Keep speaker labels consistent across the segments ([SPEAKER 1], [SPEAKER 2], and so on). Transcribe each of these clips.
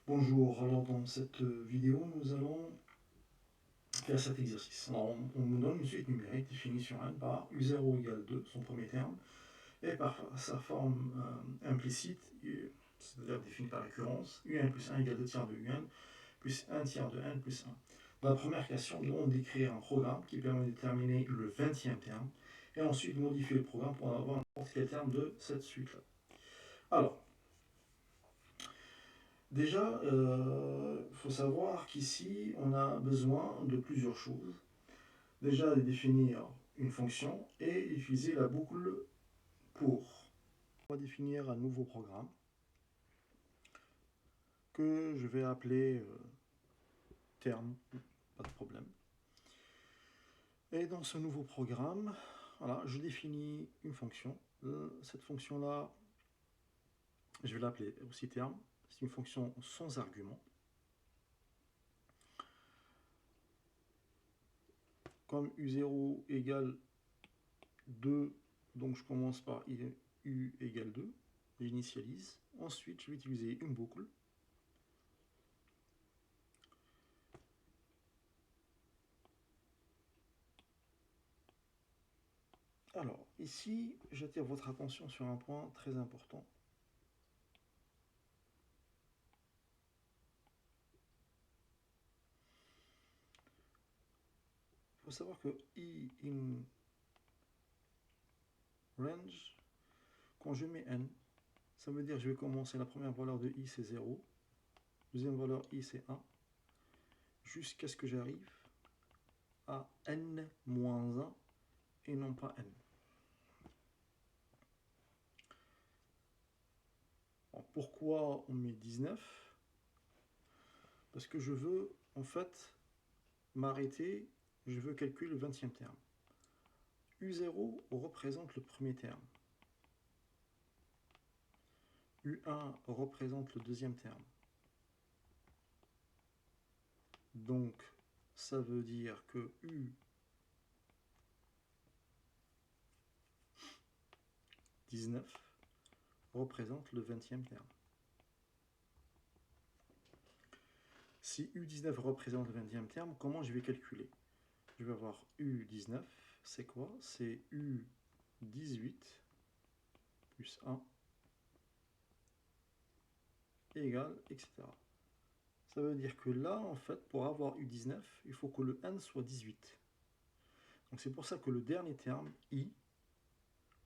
[SPEAKER 1] Bonjour, alors dans cette vidéo, nous allons faire cet exercice. Alors, on nous donne une suite numérique définie sur n par u0 égale 2, son premier terme, et par sa forme implicite, c'est-à-dire définie par récurrence, un plus 1 égale 2 tiers de un, plus 1 tiers de n plus 1. Dans la première question, nous allons décrire un programme qui permet de déterminer le 20e terme, et ensuite modifier le programme pour avoir n'importe quel terme de cette suite-là. Alors, déjà, il faut savoir qu'ici, on a besoin de plusieurs choses. Déjà, de définir une fonction et utiliser la boucle pour. On va définir un nouveau programme que je vais appeler terme, pas de problème. Et dans ce nouveau programme, voilà, je définis une fonction. Cette fonction-là, je vais l'appeler aussi terme. C'est une fonction sans argument. Comme u0 égale 2, donc je commence par u égale 2, j'initialise. Ensuite, je vais utiliser une boucle. Alors, ici, j'attire votre attention sur un point très important. Il faut savoir que i in range, quand je mets n, ça veut dire que je vais commencer, la première valeur de i c'est 0, deuxième valeur i c'est 1, jusqu'à ce que j'arrive à n moins 1 et non pas n. Alors, pourquoi on met 19? Parce que je veux en fait m'arrêter, je veux calculer le 20e terme. U0 représente le premier terme. U1 représente le deuxième terme. Donc, ça veut dire que U19 représente le 20e terme. Si U19 représente le 20e terme, comment je vais calculer? Je vais avoir U19, c'est quoi? C'est U18 plus 1 égale, etc. Ça veut dire que là, en fait, pour avoir U19, il faut que le n soit 18. Donc c'est pour ça que le dernier terme, i,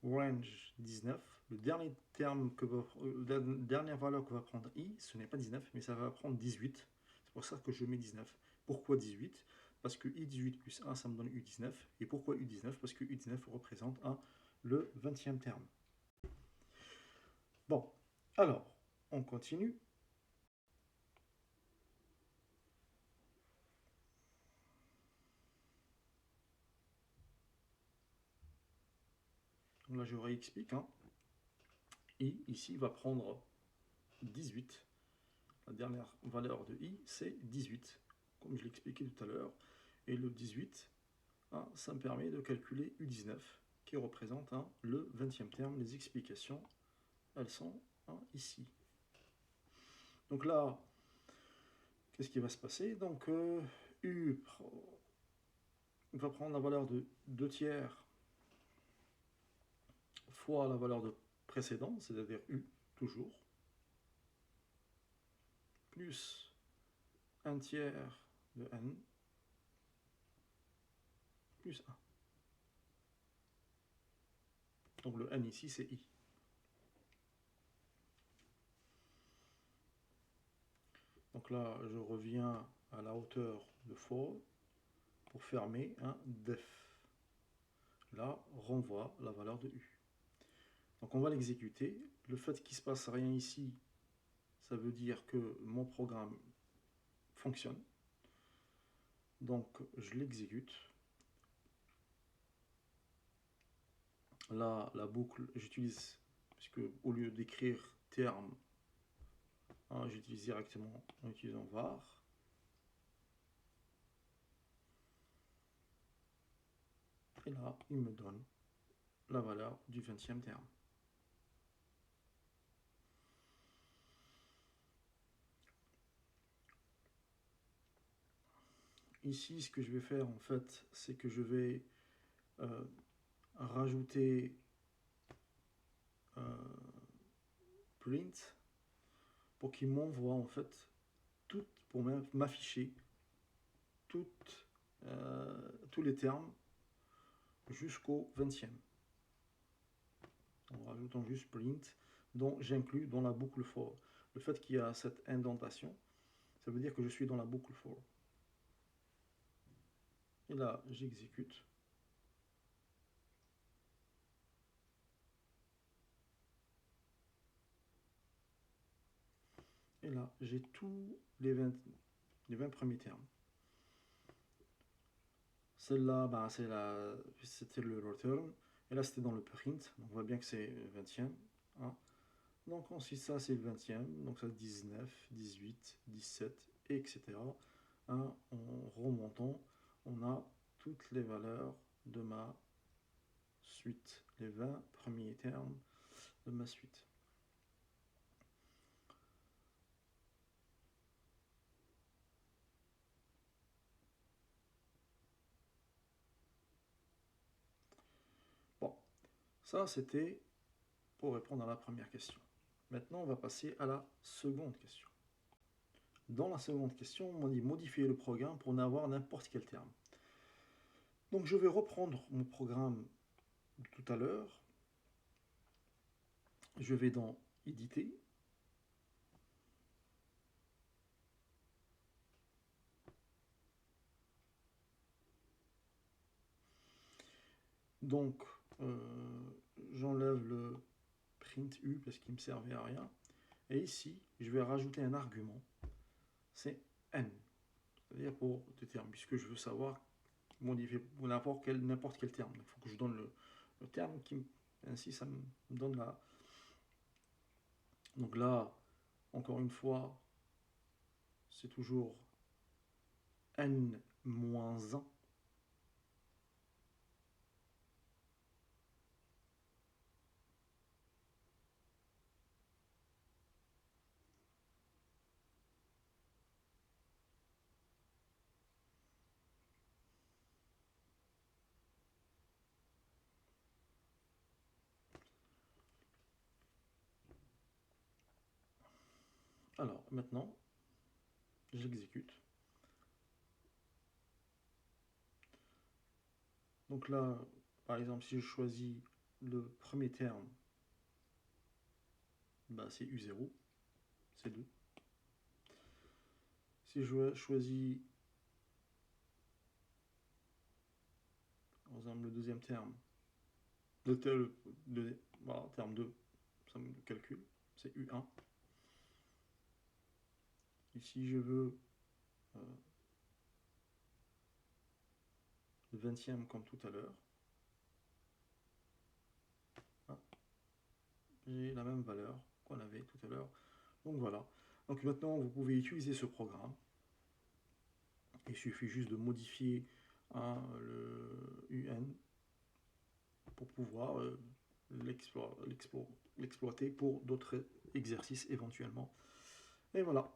[SPEAKER 1] range 19, le dernier terme la dernière valeur que va prendre i, ce n'est pas 19, mais ça va prendre 18. C'est pour ça que je mets 19. Pourquoi 18? Parce que i18 plus 1, ça me donne u19. Et pourquoi u19? Parce que u19 représente le 20e terme. Bon, alors, on continue. Là, je réexplique. I, ici, va prendre 18. La dernière valeur de i, c'est 18, comme je l'ai expliqué tout à l'heure. Et le 18, ça me permet de calculer U19, qui représente le 20e terme. Les explications, elles sont ici. Donc là, qu'est-ce qui va se passer? Donc U va prendre la valeur de 2 tiers fois la valeur de précédent, c'est-à-dire U, toujours, plus 1 tiers de n, plus 1. Donc le n ici, c'est i. Donc là, je reviens à la hauteur de for pour fermer un def. Là, renvoie la valeur de u. Donc on va l'exécuter. Le fait qu'il ne se passe rien ici, ça veut dire que mon programme fonctionne. Donc je l'exécute. Là, la boucle, j'utilise, puisque au lieu d'écrire terme, j'utilise directement en utilisant var. Et là, il me donne la valeur du 20e terme. ici, ce que je vais faire en fait, c'est que je vais rajouter print pour qu'il m'envoie en fait pour m'afficher tous les termes jusqu'au 20e. En rajoutant juste print, dont j'inclus dans la boucle for. Le fait qu'il y a cette indentation, ça veut dire que je suis dans la boucle for. Et là, j'exécute. Et là, j'ai tous les 20 premiers termes. Celle-là, bah, c'était le return. Et là, c'était dans le print. Donc, on voit bien que c'est 20e. Hein. Donc, ensuite, ça, c'est le 20e. Donc, ça, 19, 18, 17, etc. Hein, en remontant, on a toutes les valeurs de ma suite. Les 20 premiers termes de ma suite. Bon, ça, c'était pour répondre à la première question. Maintenant, on va passer à la seconde question. Dans la seconde question, on dit modifier le programme pour n'avoir n'importe quel terme. Donc, je vais reprendre mon programme de tout à l'heure. Je vais dans éditer. Donc, j'enlève le print u parce qu'il ne me servait à rien. Et ici, je vais rajouter un argument. C'est n. C'est-à-dire pour des termes, puisque je veux savoir modifier pour n'importe quel terme. Il faut que je donne le terme qui, ainsi ça me donne la. Donc là, encore une fois, c'est toujours n-1. Alors, maintenant, j'exécute. Donc là, par exemple, si je choisis le premier terme, bah, c'est U0, c'est 2. Si je choisis, par exemple, le deuxième terme, voilà, terme 2, ça me calcule, c'est U1. Ici, je veux le 20e comme tout à l'heure. J'ai la même valeur qu'on avait tout à l'heure. Donc voilà. Donc maintenant, vous pouvez utiliser ce programme. Il suffit juste de modifier le UN pour pouvoir l'exploiter pour d'autres exercices éventuellement. Et voilà.